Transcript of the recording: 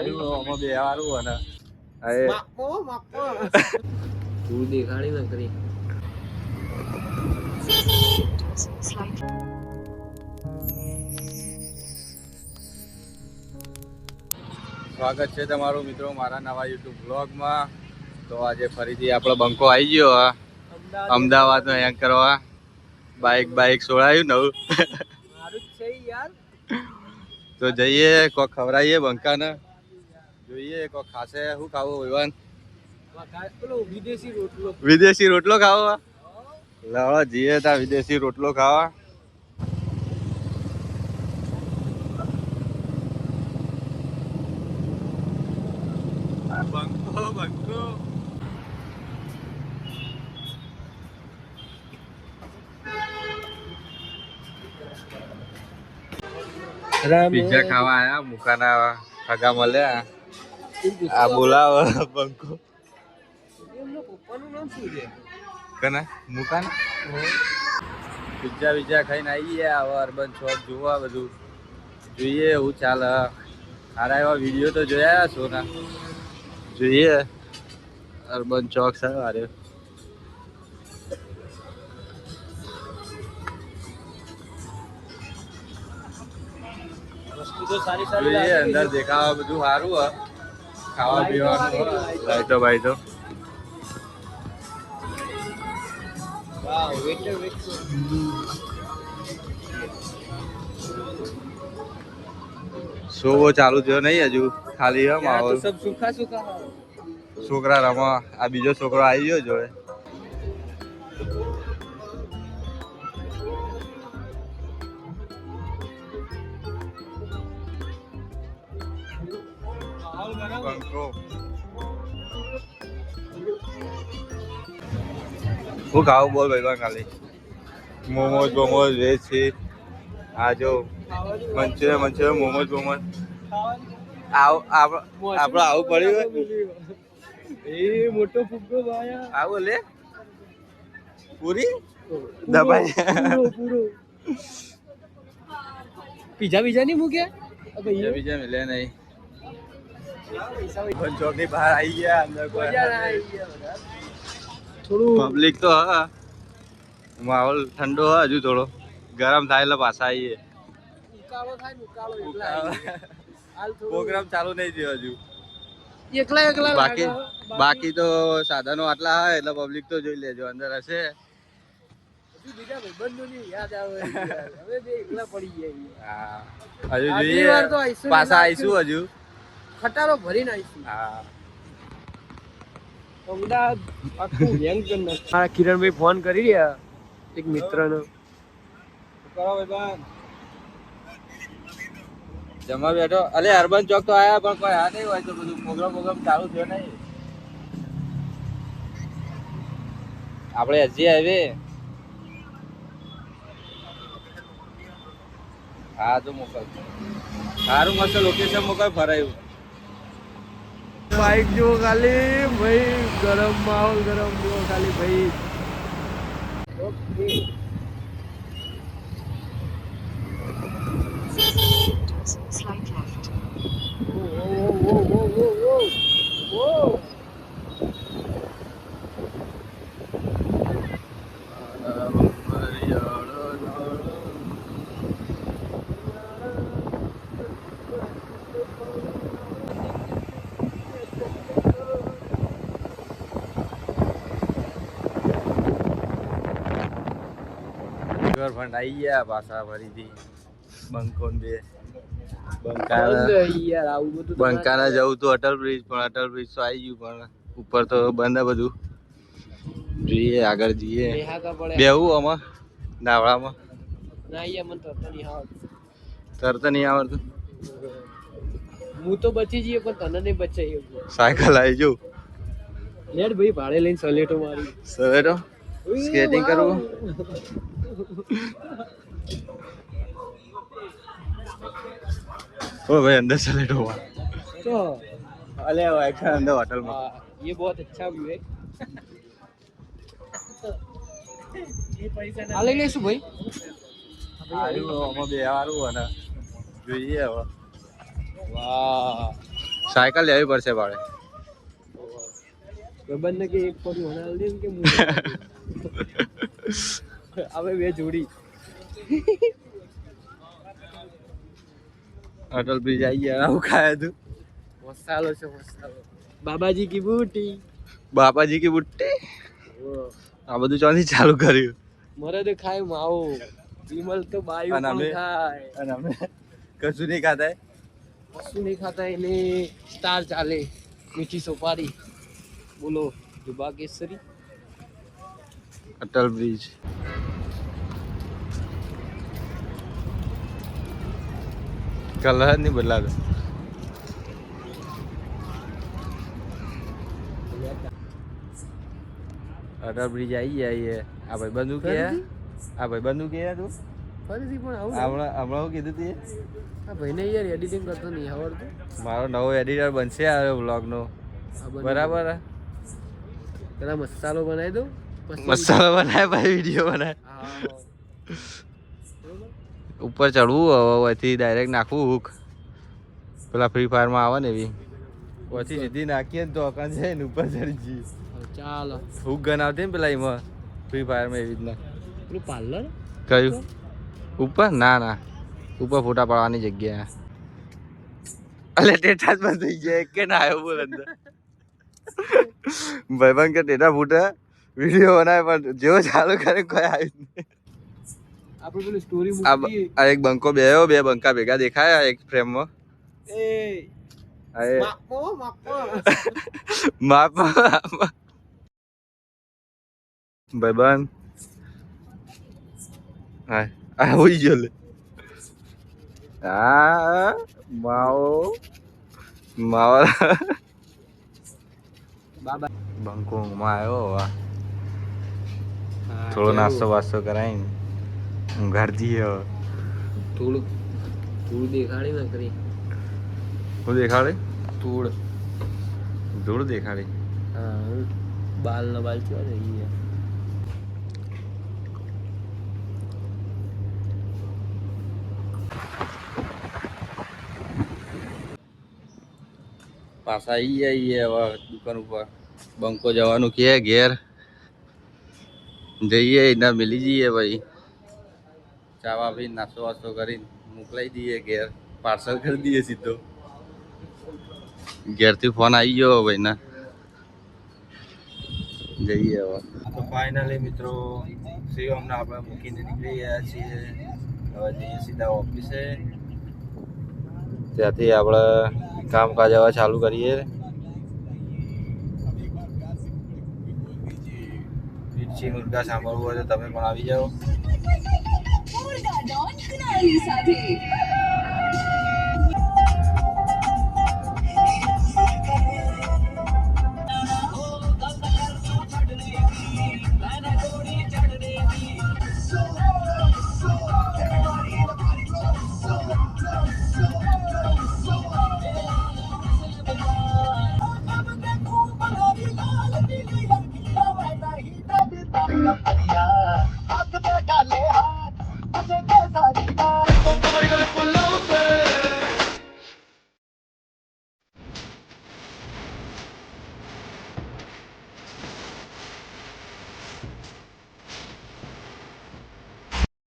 આમાં બે વાળું અને અરે તું દેખાડી ન કરી. સ્વાગત છે તમારું મિત્રો મારા નવા યુટ્યુબ બ્લોગમાં. તો આજે ફરીથી આપણો બંકો આવી ગયો અમદાવાદનો હેંગ કરવા. બાઈક છોડાયું નવું. તો જઈએ કોક ખવડાવીએ બંકાને. જોઈએ કોક ખાશે. શું ખાવું વિવાન? વિદેશી રોટલો ખાવો? લાવો જઈએ ત્યાં વિદેશી રોટલો ખાવા. બંકો પિઝા ખાવા આયા મુકાના ખગા મળ્યા. આ બોલાવ બંકો. પપ્પાનું નામ શું છે? કના મુકાન પિઝા ખાઈને આવી ગયા. હવે અર્બન શોપ જોવા બધું જોઈએ એવું ચાલે. સારા એવા વિડીયો તો જોયા છો ના. જોઈએ અર્બન ચોક સારું. જોઈએ અંદર દેખાવા બધું સારું હ. ખાવા પીવાનું લાઈટો બાઈટો. શો ચાલુ થયો નહીં હજુ. ખાલી હ માહોલ. છોકરા રમવા. આ બીજો છોકરો આવી ગયો જોડે. શું ખાવું બોલ ભાઈ? ખાલી મોમોજ વેજ છે. આ જો મંચુરિયન મોમોજ આપડે આવું પડ્યું. મોટો ફુગ્ગો આવું લે પૂરી દબાઈ. પીઝા નહીં મૂક્યા? બીજા મિલે નહીં. ચોક ની બહાર આવી ગયા. અંદર થોડું પબ્લિક તો હા. માહોલ ઠંડો હ. હજુ થોડો ગરમ થાય એટલે પાછા આવીએ. પ્રોગ્રામ ચાલુ નહીં થયો હજુ. બાકી તો સાધનો આટલા હોય એટલે પબ્લિક તો જોઈ લેજો. અંદર હશે હજુ જોઈએ. પાછા આવીશું હજુ. ખટારો ભરીને આવીશું. હા કિરણભાઈ ફોન કરી રહ્યા એક મિત્રનો. જમવા બેઠો. અલે અર્બન ચોક તો આયા પણ કોઈ આ નહીં હોય તો બધું પ્રોગ્રામ ચાલુ થયો નહીં. આપણે હજી આવે. હા તો મોકલ. સારું મસ્ત લોકેશન મોકલ ફરાયું. બાઈક જો ખાલી ભાઈ. ગરમ માહોલ ગરમ જો ખાલી ભાઈ. Okay slide left. Whoa. Fund આવી ગયા પાછા ફરીથી. બંકાને જવું તો અટલ બ્રિજ તો આવી ગયું પણ ઉપર તો બંધ બધું. જોઈએ આગળ જઈએ. બેહું આમાં નાવડામાં. તરત નહીં આવડતું. હું તો બચી જઈએ પણ તને નહીં બચાય. સાયકલ આવી જવું. લેટ ભાઈ ભાડે લઈને સલેટો મારી. સલેટો સ્કેટિંગ કરવું. ओ भाई अंदर चले तो अले अंदर होटल में. ये बहुत अच्छा व्यू है. आले लेશું ભાઈ. આમાં બે વાળું અને જોઈએ હવે. વાહ સાયકલ લેવી પડશે ભાડે. બંને કે એક પર હોનાલ દે કે હવે બે જોડી. અટલ બ્રિજ આવી ગયા. આવું ખાયા તું મસાલો છે મસાલો. બાબાજી કી બુટ્ટી. બાબાજી કી બુટ્ટી. આ બધું ચોથી ચાલુ કર્યું. મરે તો ખાય માવો. વિમલ તો બાયુ પણ ખાય. અને અમે કશું નહીં ખાતા. કશું નહીં ખાતા એને સ્ટાર ચાલે. મીઠી સોપારી. બોલો જુબા કેસરી. અટલ બ્રિજ. કલર નહીં બદલાતો. અટલ બ્રિજ આવી જાય. આ ભાઈ બંધુ કે આ ભાઈ બંધુ કે તું ફરીથી પણ હમણાં હું કીધું તું આ ભાઈને યાર એડિટિંગ કરતો નહીં આવડતું. મારો નવો એડિટર બનશે આ વ્લોગનો. બરાબર. પેલા મસાલો બનાવી દઉં. મસાલો બનાવે ભાઈ વિડીયો બનાવે. ઉપર ચડવું હવેથી ડાયરેક્ટ નાખવું હુક. પેલા ફ્રી ફાયરમાં આવે ને એવી પછી સીધી નાખીએ ને તો અકાન જાય ને ઉપર ચડી જઈએ. ચાલો હુક ગન આવતી ને પેલા એમાં ફ્રી ફાયરમાં એવી રીતના. પેલું પાર્લર કયું ઉપર? ના ના ઉપર ફોટા પાડવાની જગ્યા. અલે ટેટા જ બંધ થઈ ગયા કે ના આવ્યો બોલ અંદર. ભાઈબંધ કે ટેટા ફૂટા વિડીયો બનાવે પણ જેવો ચાલુ કરે કોઈ આવ્યું નહીં. આપણે પેલી સ્ટોરી મૂકી. આ એક બંકો બેયો બે બંકા ભેગા દેખાયા એક ફ્રેમમાં. એ માપો માપો ભાઈબંધ હા આ હોઈ ગયો લે. હા માવો માવો બાબા બંકો માં આવ્યો. થોડો નાસ્તો વાસ્તો કરાવીને ઊંઘાડ દઈએ. હવે થોડું દેખાડી ના કરી. હું દેખાડે ધૂળ દેખાડી. હા બાલ ના બાલ કેવા થઈ ગયા. પાછા આવી જઈએ હવે દુકાન ઉપર. બંકો જવાનું કે ઘેર જઈએ એના મિલી જઈએ ભાઈ. ચાવા પી નાસ્તો વાસ્તો કરીને મોકલાઈ દઈએ ઘેર. પાર્સલ કરી દઈએ સીધો. ઘેરથી ફોન આવી ગયો ભાઈ ના જઈએ હવે. તો ફાઇનલી મિત્રો શિવમને આપણે મૂકીને નીકળી ગયા છીએ. હવે જઈએ સીધા ઓફિસે. ત્યાંથી આપણે કામકાજ હવે ચાલુ કરીએ. મિર્ચી મુર્ગા સાંભળવું હોય તો તમે પણ આવી જાઓ.